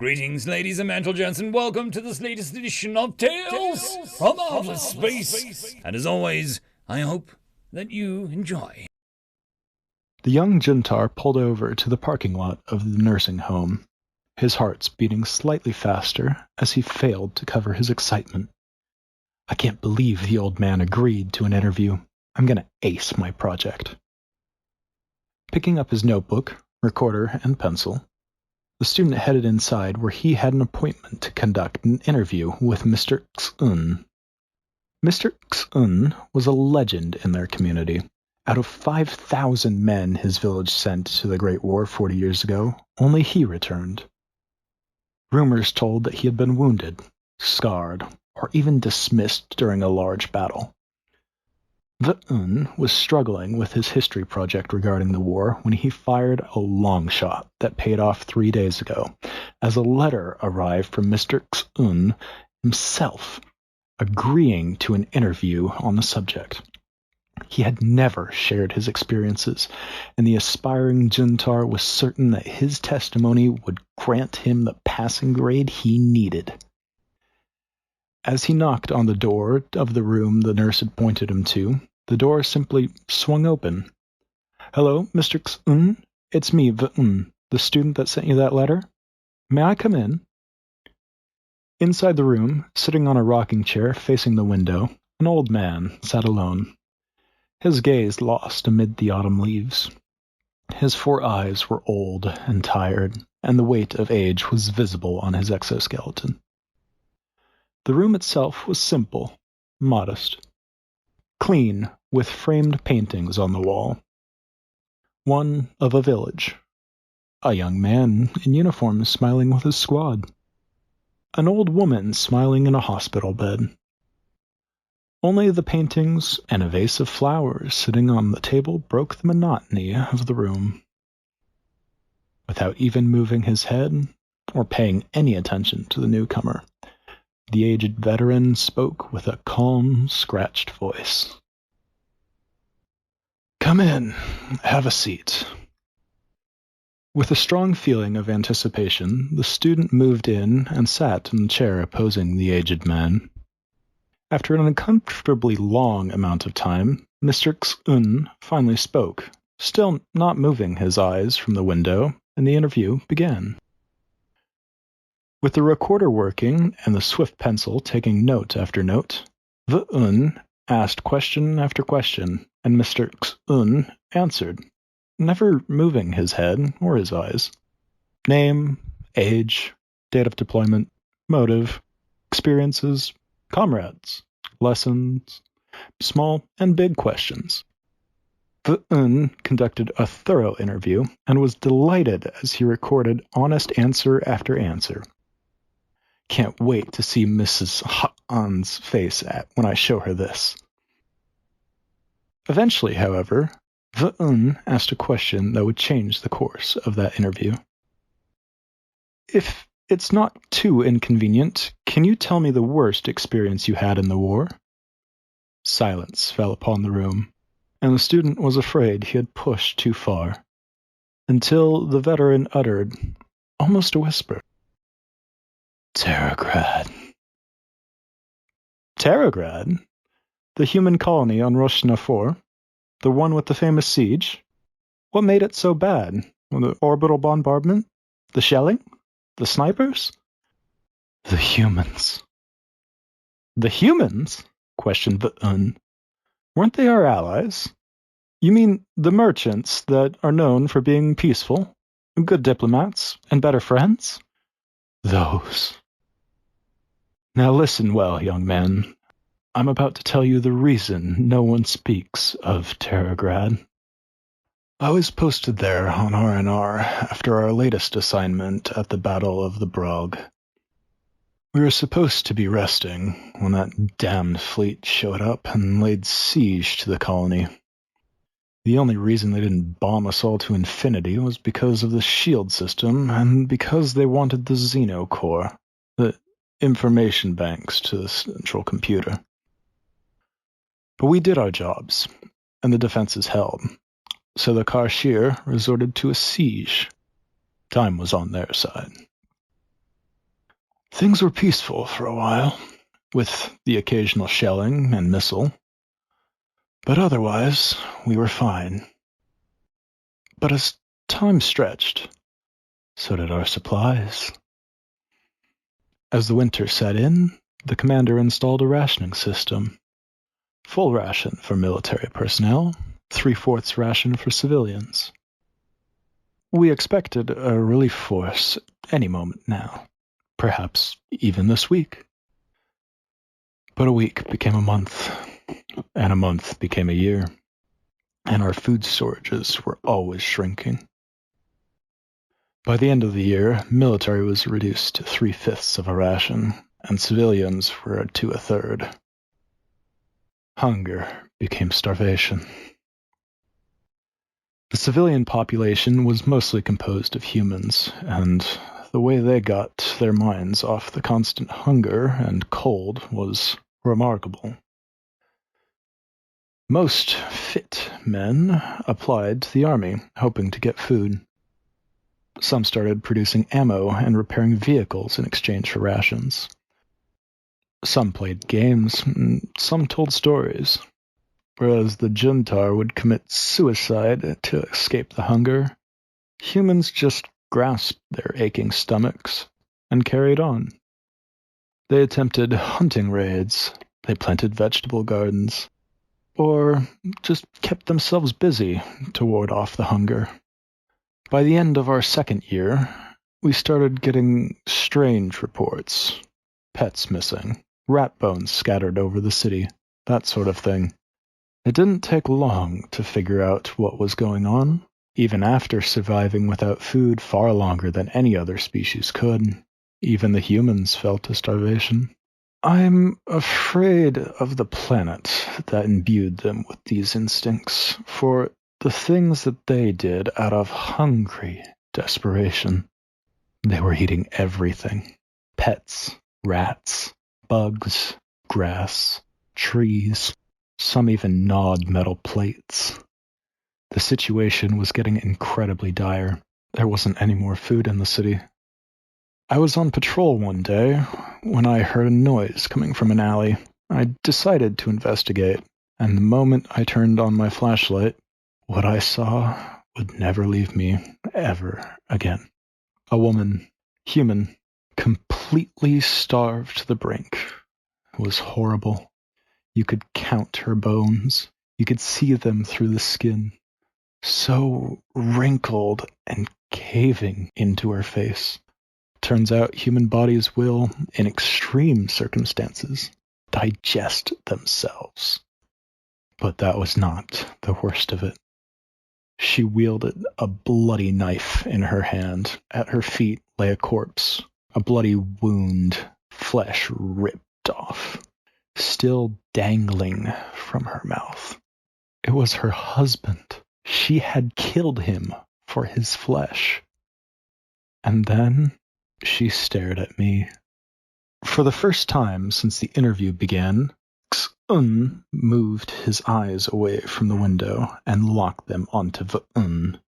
Greetings, ladies and gentlemen, and welcome to this latest edition of Tales from Outer Space. And as always, I hope that you enjoy. The young Juntar pulled over to the parking lot of the nursing home, his heart's beating slightly faster as he failed to cover his excitement. I can't believe the old man agreed to an interview. I'm gonna ace my project. Picking up his notebook, recorder, and pencil, the student headed inside where he had an appointment to conduct an interview with Mr. Xun. Mr. Xun was a legend in their community. Out of 5,000 men his village sent to the Great War 40 years ago, only he returned. Rumors told that he had been wounded, scarred, or even dismissed during a large battle. Xun was struggling with his history project regarding the war when he fired a long shot that paid off 3 days ago, as a letter arrived from Mr. Xun himself, agreeing to an interview on the subject. He had never shared his experiences, and the aspiring Juntar was certain that his testimony would grant him the passing grade he needed. As he knocked on the door of the room the nurse had pointed him to, the door simply swung open. "Hello, Mr. Xun? It's me, Xun, the student that sent you that letter. May I come in?" Inside the room, sitting on a rocking chair facing the window, an old man sat alone, his gaze lost amid the autumn leaves. His 4 eyes were old and tired, and the weight of age was visible on his exoskeleton. The room itself was simple, modest, clean, with framed paintings on the wall. One of a village. A young man in uniform smiling with his squad. An old woman smiling in a hospital bed. Only the paintings and a vase of flowers sitting on the table broke the monotony of the room. Without even moving his head or paying any attention to the newcomer, the aged veteran spoke with a calm, scratched voice. "Come in. Have a seat." With a strong feeling of anticipation, the student moved in and sat in the chair opposing the aged man. After an uncomfortably long amount of time, Mr. Xun finally spoke, still not moving his eyes from the window, and the interview began. With the recorder working and the swift pencil taking note after note, Xun asked question after question, and Mr. Xun answered, never moving his head or his eyes. Name, age, date of deployment, motive, experiences, comrades, lessons, small and big questions. Xun conducted a thorough interview and was delighted as he recorded honest answer after answer. Can't wait to see Mrs. Han's face when I show her this. Eventually, however, Xun asked a question that would change the course of that interview. "If it's not too inconvenient, can you tell me the worst experience you had in the war?" Silence fell upon the room, and the student was afraid he had pushed too far, until the veteran uttered, almost a whisper, "Terrograd." Terrograd? The human colony on Roshna 4? The one with the famous siege? What made it so bad? The orbital bombardment? The shelling? The snipers? The humans. The humans? Questioned Xun. Weren't they our allies? You mean the merchants that are known for being peaceful, good diplomats, and better friends? Those. Now listen well, young man. I'm about to tell you the reason no one speaks of Terrograd. I was posted there on R&R after our latest assignment at the Battle of the Brog. We were supposed to be resting when that damned fleet showed up and laid siege to the colony. The only reason they didn't bomb us all to infinity was because of the shield system and because they wanted the Xenocore, the information banks to the central computer. But we did our jobs, and the defenses held, so the Karshir resorted to a siege. Time was on their side. Things were peaceful for a while, with the occasional shelling and missile. But otherwise, we were fine. But as time stretched, so did our supplies. As the winter set in, the commander installed a rationing system. Full ration for military personnel, 3/4 ration for civilians. We expected a relief force any moment now, perhaps even this week. But a week became a month, and a month became a year, and our food storages were always shrinking. By the end of the year, military was reduced to 3/5 of a ration, and civilians were to 1/3. Hunger became starvation. The civilian population was mostly composed of humans, and the way they got their minds off the constant hunger and cold was remarkable. Most fit men applied to the army, hoping to get food. Some started producing ammo and repairing vehicles in exchange for rations. Some played games, and some told stories, whereas the Juntar would commit suicide to escape the hunger. Humans just grasped their aching stomachs and carried on. They attempted hunting raids, they planted vegetable gardens, or just kept themselves busy to ward off the hunger. By the end of our second year, we started getting strange reports. Pets missing, rat bones scattered over the city, that sort of thing. It didn't take long to figure out what was going on, even after surviving without food far longer than any other species could. Even the humans fell to starvation. I'm afraid of the planet that imbued them with these instincts, for the things that they did out of hungry desperation. They were eating everything. Pets, rats, bugs, grass, trees. Some even gnawed metal plates. The situation was getting incredibly dire. There wasn't any more food in the city. I was on patrol one day when I heard a noise coming from an alley. I decided to investigate, and the moment I turned on my flashlight, what I saw would never leave me ever again. A woman, human, completely starved to the brink. It was horrible. You could count her bones. You could see them through the skin. So wrinkled and caving into her face. Turns out human bodies will, in extreme circumstances, digest themselves. But that was not the worst of it. She wielded a bloody knife in her hand. At her feet lay a corpse, a bloody wound, flesh ripped off, still dangling from her mouth. It was her husband. She had killed him for his flesh. And then she stared at me. For the first time since the interview began, X-un moved his eyes away from the window and locked them onto V-un.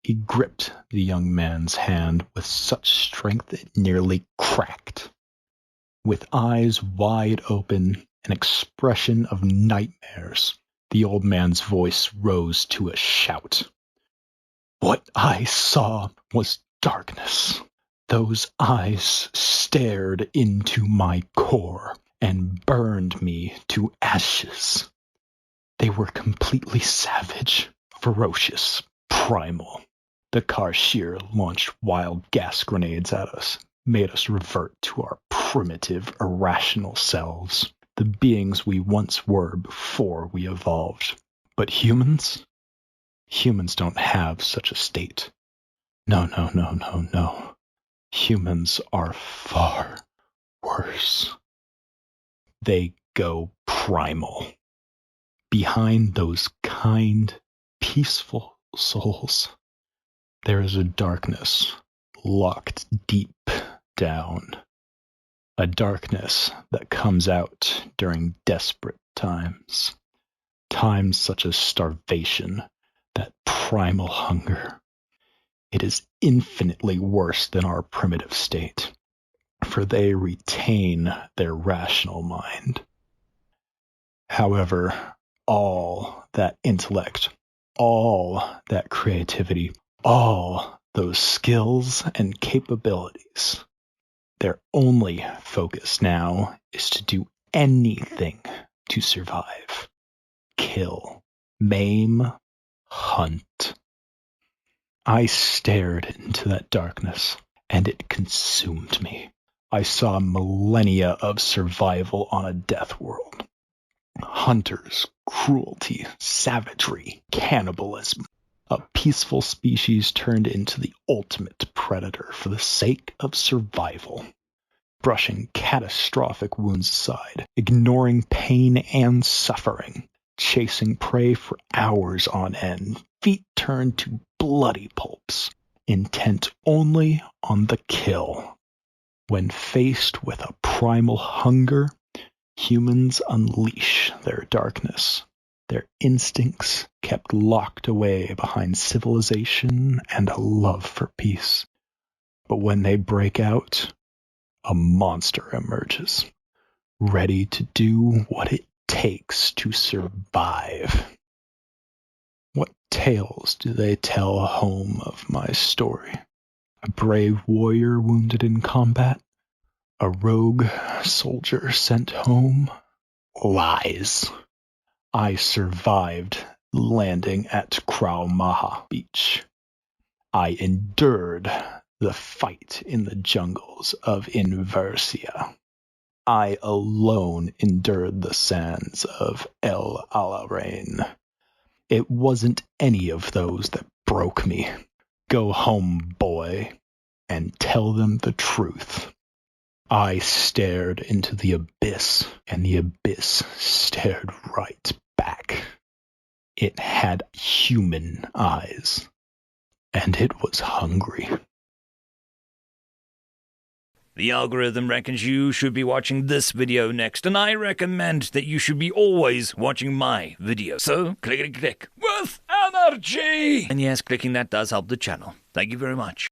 He gripped the young man's hand with such strength it nearly cracked. With eyes wide open, an expression of nightmares, the old man's voice rose to a shout. What I saw was darkness. Those eyes stared into my core and burned me to ashes. They were completely savage, ferocious, primal. The Karshir launched wild gas grenades at us, made us revert to our primitive, irrational selves, the beings we once were before we evolved. But humans? Humans don't have such a state. No. Humans are far worse. They go primal. Behind those kind, peaceful souls, there is a darkness locked deep down. A darkness that comes out during desperate times. Times such as starvation, that primal hunger. It is infinitely worse than our primitive state. for they retain their rational mind. However, all that intellect, all that creativity, all those skills and capabilities, their only focus now is to do anything to survive. Kill, maim, hunt. I stared into that darkness, and it consumed me. I saw millennia of survival on a death world. Hunters, cruelty, savagery, cannibalism. A peaceful species turned into the ultimate predator for the sake of survival. Brushing catastrophic wounds aside, ignoring pain and suffering, chasing prey for hours on end, feet turned to bloody pulps, intent only on the kill. When faced with a primal hunger, humans unleash their darkness. Their instincts kept locked away behind civilization and a love for peace. But when they break out, a monster emerges, ready to do what it takes to survive. What tales do they tell home of my story? A brave warrior wounded in combat? A rogue soldier sent home? Lies. I survived landing at Kraumaha Beach. I endured the fight in the jungles of Inversia. I alone endured the sands of El Alamein. It wasn't any of those that broke me. Go home, boy, and tell them the truth. I stared into the abyss, and the abyss stared right back. It had human eyes, and it was hungry. The algorithm reckons you should be watching this video next, and I recommend that you should be always watching my video. So, click with energy! And yes, clicking that does help the channel. Thank you very much.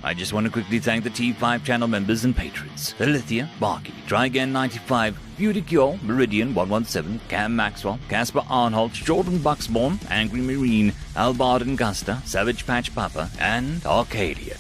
I just want to quickly thank the T5 channel members and patrons. Alithia, Barky, Trygan95, Beautycure, Meridian117, Cam Maxwell, Casper Arnholt, Jordan Bucksborn, Angry Marine, Albard and Gusta, Savage Patch Papa, and Arcadian.